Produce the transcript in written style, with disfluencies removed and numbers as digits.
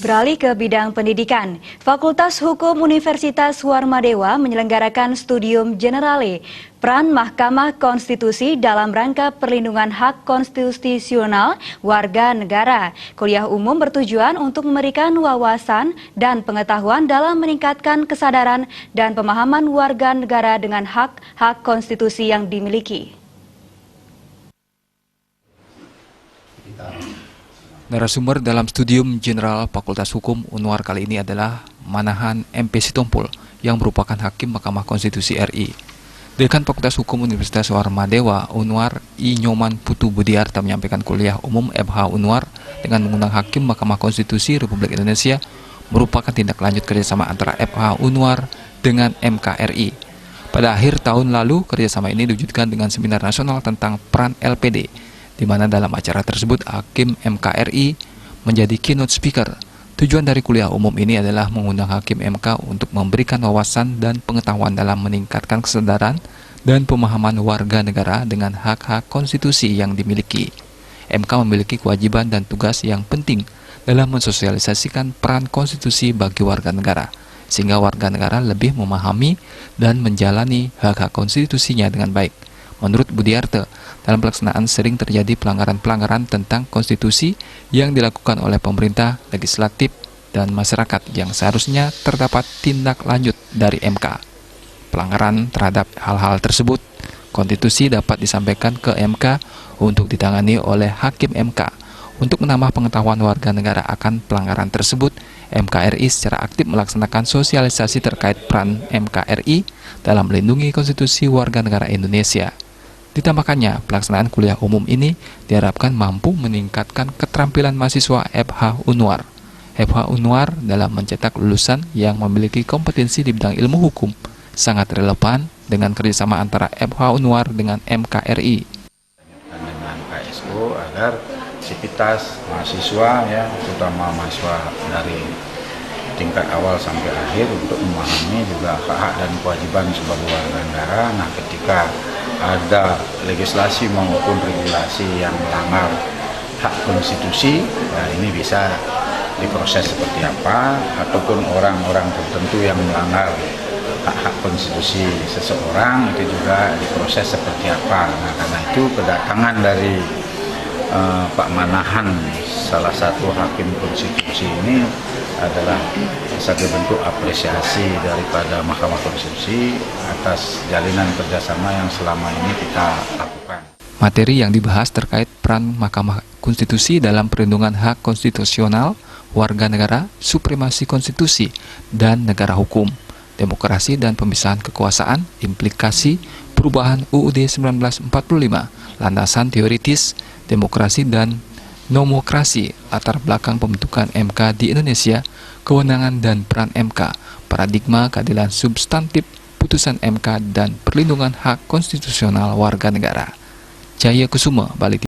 Beralih ke bidang pendidikan, Fakultas Hukum Universitas Warmadewa menyelenggarakan Studium Generale, peran Mahkamah Konstitusi dalam rangka perlindungan hak konstitusional warga negara. Kuliah umum bertujuan untuk memberikan wawasan dan pengetahuan dalam meningkatkan kesadaran dan pemahaman warga negara dengan hak-hak konstitusi yang dimiliki. Narasumber dalam Studium General Fakultas Hukum Unwar kali ini adalah Manahan MP Sitompul yang merupakan Hakim Mahkamah Konstitusi RI. Dekan Fakultas Hukum Universitas Warmadewa Unwar I. Nyoman Putu Budiarta menyampaikan kuliah umum FH Unwar dengan mengundang Hakim Mahkamah Konstitusi Republik Indonesia merupakan tindak lanjut kerjasama antara FH Unwar dengan MKRI. Pada akhir tahun lalu, kerjasama ini diwujudkan dengan seminar nasional tentang peran LPD, di mana dalam acara tersebut Hakim MKRI menjadi keynote speaker. Tujuan dari kuliah umum ini adalah mengundang Hakim MK untuk memberikan wawasan dan pengetahuan dalam meningkatkan kesadaran dan pemahaman warga negara dengan hak-hak konstitusi yang dimiliki. MK memiliki kewajiban dan tugas yang penting dalam mensosialisasikan peran konstitusi bagi warga negara, sehingga warga negara lebih memahami dan menjalani hak-hak konstitusinya dengan baik. Menurut Budiarta, dalam pelaksanaan sering terjadi pelanggaran-pelanggaran tentang konstitusi yang dilakukan oleh pemerintah, legislatif, dan masyarakat yang seharusnya terdapat tindak lanjut dari MK. Pelanggaran terhadap hal-hal tersebut, konstitusi dapat disampaikan ke MK untuk ditangani oleh Hakim MK. Untuk menambah pengetahuan warga negara akan pelanggaran tersebut, MKRI secara aktif melaksanakan sosialisasi terkait peran MKRI dalam melindungi konstitusi warga negara Indonesia. Ditambahkannya, pelaksanaan kuliah umum ini diharapkan mampu meningkatkan keterampilan mahasiswa FH Unwar. FH Unwar dalam mencetak lulusan yang memiliki kompetensi di bidang ilmu hukum sangat relevan dengan kerjasama antara FH Unwar dengan MKRI. Dengan KSO agar sivitas mahasiswa, terutama mahasiswa dari tingkat awal sampai akhir untuk memahami juga hak-hak dan kewajiban sebagai warga negara. Nah, ketika ada legislasi maupun regulasi yang melanggar hak konstitusi, ini bisa diproses seperti apa, ataupun orang-orang tertentu yang melanggar hak-hak konstitusi seseorang itu juga diproses seperti apa. Nah, karena itu kedatangan dari Pak Manahan, salah satu hakim konstitusi ini adalah sebagai bentuk apresiasi daripada Mahkamah Konstitusi atas jalinan kerjasama yang selama ini kita lakukan. Materi yang dibahas terkait peran Mahkamah Konstitusi dalam perlindungan hak konstitusional warga negara, supremasi konstitusi, dan negara hukum, demokrasi dan pemisahan kekuasaan, implikasi perubahan UUD 1945, landasan teoritis, demokrasi dan nomokrasi, latar belakang pembentukan MK di Indonesia, kewenangan dan peran MK, paradigma keadilan substantif, putusan MK, dan perlindungan hak konstitusional warga negara. Jaya Kusuma, Bali.